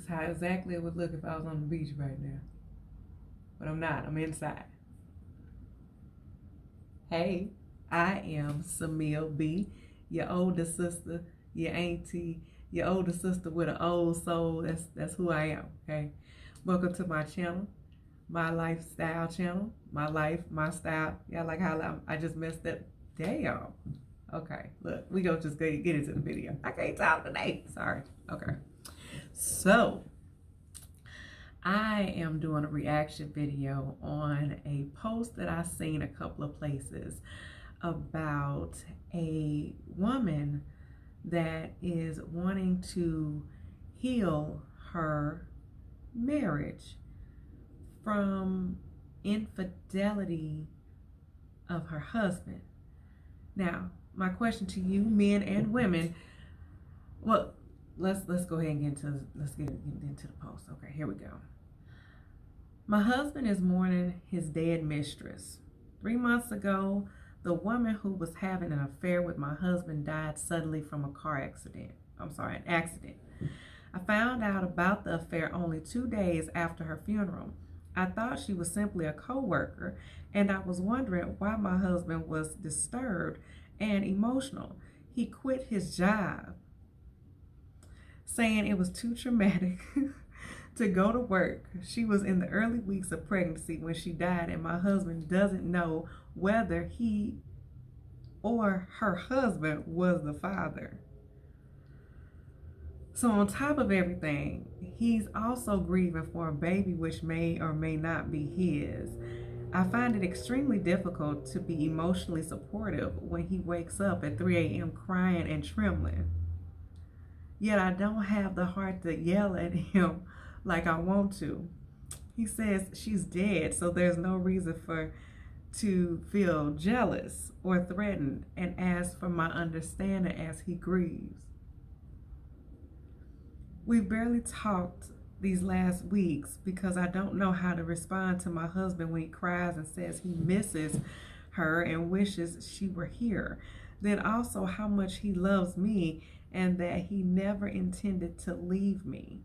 is how exactly it would look if I was on the beach right now. But I'm not. I'm inside. Hey, I am Samille B, your older sister, your auntie, your older sister with an old soul. That's who I am. Okay. Welcome to my channel, my lifestyle channel. My life, my style. Yeah, like how I just messed up. Damn. Okay. Look, we gonna just get into the video. I can't talk today. Sorry. Okay. So I am doing a reaction video on a post that I've seen a couple of places about a woman that is wanting to heal her marriage from infidelity of her husband. Now, my question to you, men and women, well, let's go ahead and get into the post. Okay, here we go. My husband is mourning his dead mistress. 3 months ago, the woman who was having an affair with my husband died suddenly from a car accident. An accident. I found out about the affair only 2 days after her funeral. I thought she was simply a co-worker, and I was wondering why my husband was disturbed and emotional. He quit his job, saying it was too traumatic to go to work. She was in the early weeks of pregnancy when she died, and my husband doesn't know whether he or her husband was the father. So on top of everything, he's also grieving for a baby which may or may not be his. I find it extremely difficult to be emotionally supportive when he wakes up at 3 a.m. crying and trembling. Yet I don't have the heart to yell at him like I want to. He says she's dead, so there's no reason to feel jealous or threatened, and asks for my understanding as he grieves. We've barely talked these last weeks because I don't know how to respond to my husband when he cries and says he misses her and wishes she were here. Then also how much he loves me and that he never intended to leave me.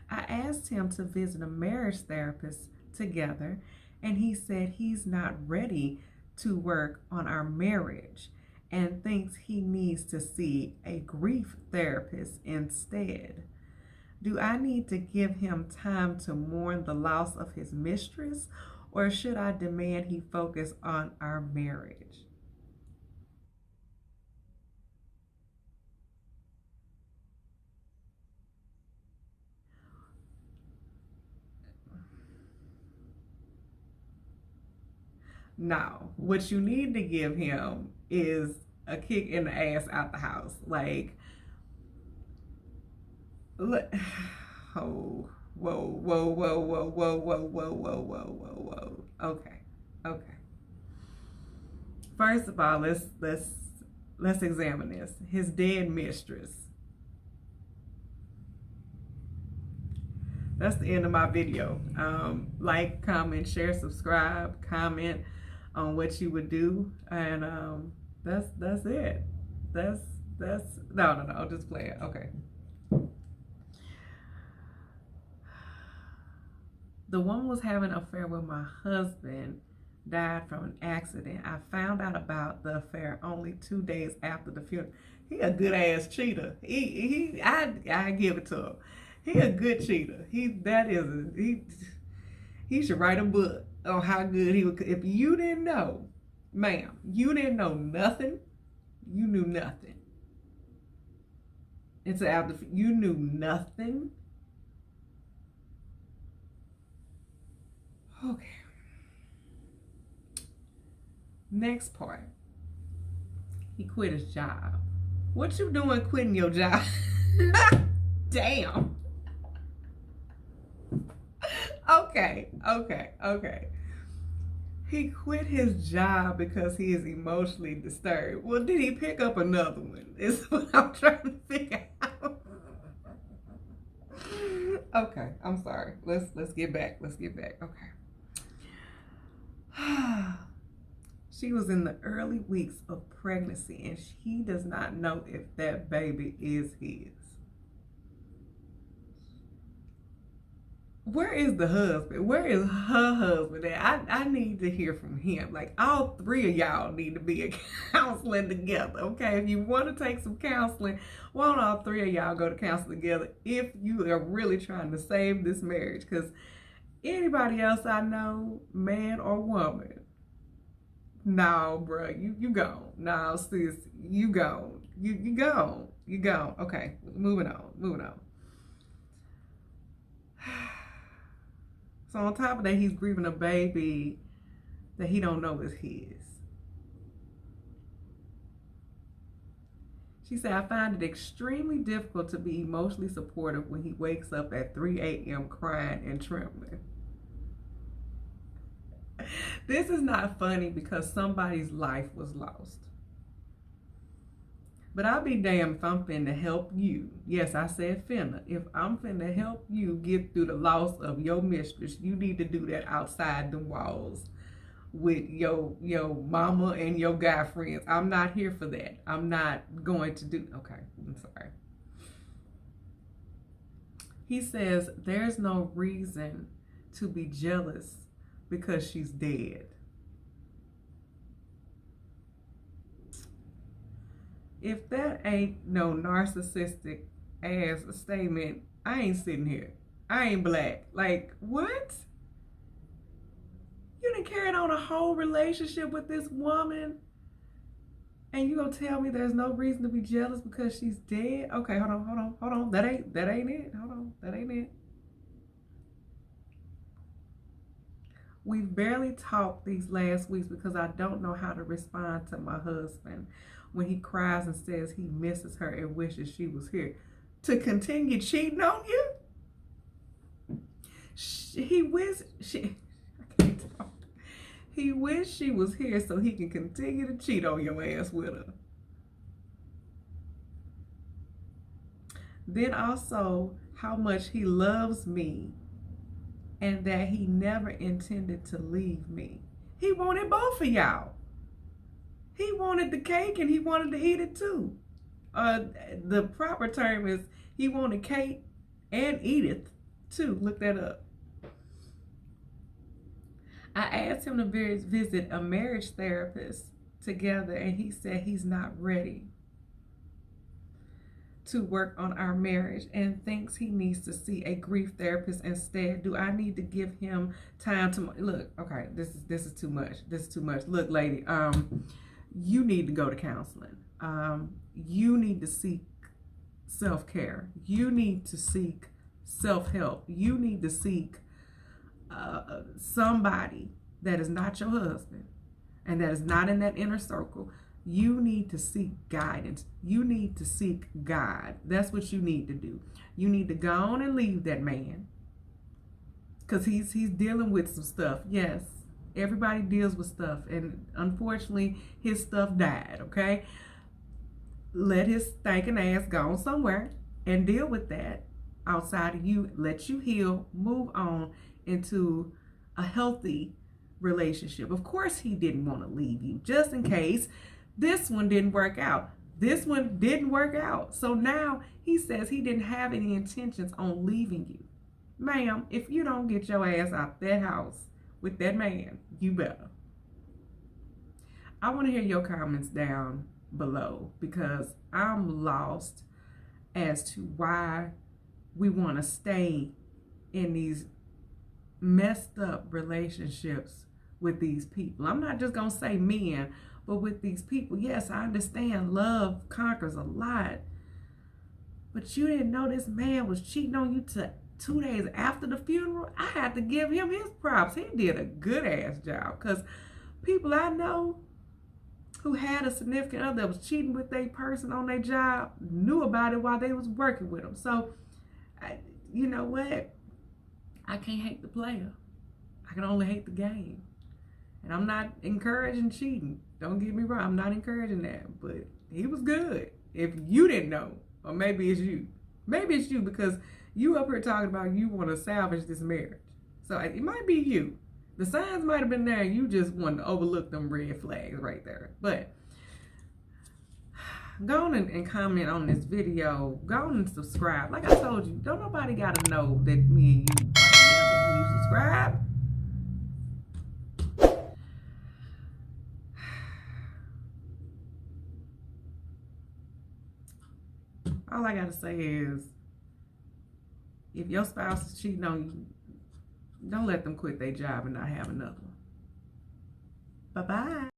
I asked him to visit a marriage therapist together, and he said he's not ready to work on our marriage and thinks he needs to see a grief therapist instead. Do I need to give him time to mourn the loss of his mistress, or should I demand he focus on our marriage? Now, what you need to give him is a kick in the ass out the house. Like, look, oh, whoa, whoa, whoa, whoa, whoa, whoa, whoa, whoa, whoa, whoa, whoa. Okay. First of all, let's examine this. His dead mistress. That's the end of my video. Like, comment, share, subscribe, comment on what you would do, and that's it. That's no. I'll just play it. Okay. The woman was having an affair with my husband, died from an accident. I found out about the affair only 2 days after the funeral. He a good ass cheater. I give it to him. He a good cheater. He should write a book on how good he would. If you didn't know, ma'am, you didn't know nothing. You knew nothing. It's after you knew nothing. Okay. Next part. He quit his job. What you doing quitting your job? Damn. Okay. He quit his job because he is emotionally disturbed. Well, did he pick up another one? Is what I'm trying to figure out. Okay, I'm sorry. Let's get back. Okay. She was in the early weeks of pregnancy, and he does not know if that baby is his. where is the husband? Where is her husband at? I need to hear from him. Like, all three of y'all need to be in counseling together, okay? If you want to take some counseling, why don't all three of y'all go to counseling together if you are really trying to save this marriage? Because anybody else I know, man or woman, no, bro, you gone. No, sis, you gone. You gone. You gone. Okay, moving on. So on top of that, he's grieving a baby that he don't know is his. She said, I find it extremely difficult to be emotionally supportive when he wakes up at 3 a.m. crying and trembling. This is not funny because somebody's life was lost. But I'll be damned if I'm finna help you. Yes, I said finna. If I'm finna help you get through the loss of your mistress, you need to do that outside the walls with your mama and your guy friends. I'm not here for that. I'm not going to do. Okay, I'm sorry. He says there's no reason to be jealous because she's dead. If that ain't no narcissistic ass statement, I ain't sitting here. I ain't black. Like, what? You done carried on a whole relationship with this woman and you gonna tell me there's no reason to be jealous because she's dead? Okay, hold on. That ain't it. Hold on, that ain't it. We've barely talked these last weeks because I don't know how to respond to my husband when he cries and says he misses her and wishes she was here. To continue cheating on you? He wished she was here so he can continue to cheat on your ass with her. Then also how much he loves me and that he never intended to leave me. He wanted both of y'all. He wanted the cake and he wanted to eat it too. The proper term is he wanted cake and eat it too. Look that up. I asked him to visit a marriage therapist together and he said he's not ready to work on our marriage and thinks he needs to see a grief therapist instead. Do I need to give him time to look? Okay, this is too much. This is too much. Look, lady, you need to go to counseling. You need to seek self-care. You need to seek self-help. You need to seek somebody that is not your husband and that is not in that inner circle. You need to seek guidance. You need to seek God. That's what you need to do. You need to go on and leave that man because he's dealing with some stuff. Yes, everybody deals with stuff, and unfortunately his stuff died. Okay, let his stinking ass go on somewhere and deal with that outside of you. Let you heal, move on into a healthy relationship. Of course he didn't want to leave you, just in case this one didn't work out. This one didn't work out. So now he says he didn't have any intentions on leaving you. Ma'am, if you don't get your ass out that house with that man, you better. I want to hear your comments down below because I'm lost as to why we want to stay in these messed up relationships with these people. I'm not just gonna say men, but with these people. Yes, I understand love conquers a lot, but you didn't know this man was cheating on you 2 days after the funeral. I had to give him his props. He did a good ass job, because people I know who had a significant other that was cheating with their person on their job knew about it while they was working with them. So you know what, I can't hate the player. I can only hate the game. And I'm not encouraging cheating. Don't get me wrong, I'm not encouraging that. But he was good. If you didn't know, or maybe it's you. Maybe it's you because you up here talking about you want to salvage this marriage. So it might be you. The signs might have been there. You just want to overlook them red flags right there. But go on and comment on this video. Go on and subscribe. Like I told you, don't nobody got to know that me and you are All I gotta say is, if your spouse is cheating on you, don't let them quit their job and not have another one. Bye-bye.